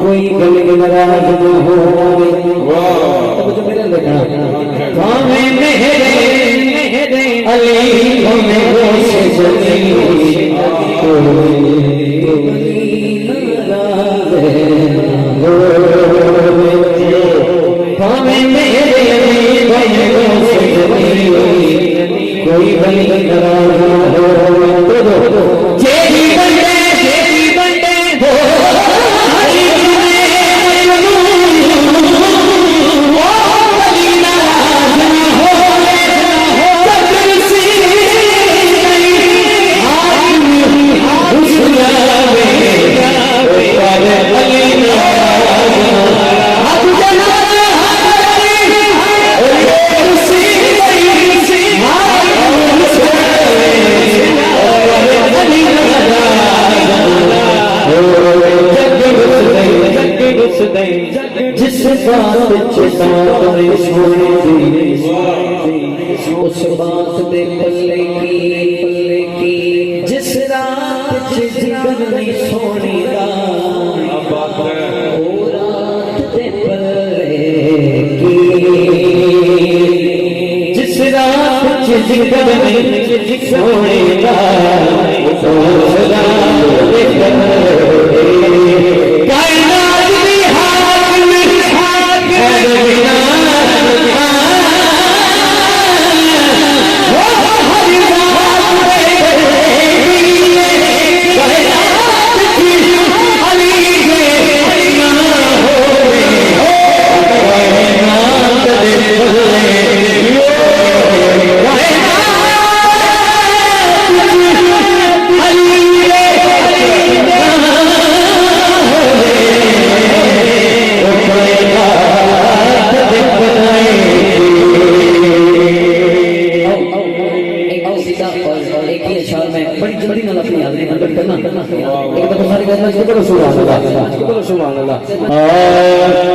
कोई गल नाराज न हो हमें मेरे अली हमें रोशे जली हमें मेरे अली हमें रोशे जली कोई गल नाराज न हो जेदी बंदे हो जिस बात उस बात दे पल्ले की जिस रात जिगर नहीं सोनी रात दे पल्ले की जिस रात जिगर नहीं सोनी रात दे पल्ले बड़ी जल्दी ना अपनी याद नहीं करना एक दफा सारी करना इसको करो सुभान अल्लाह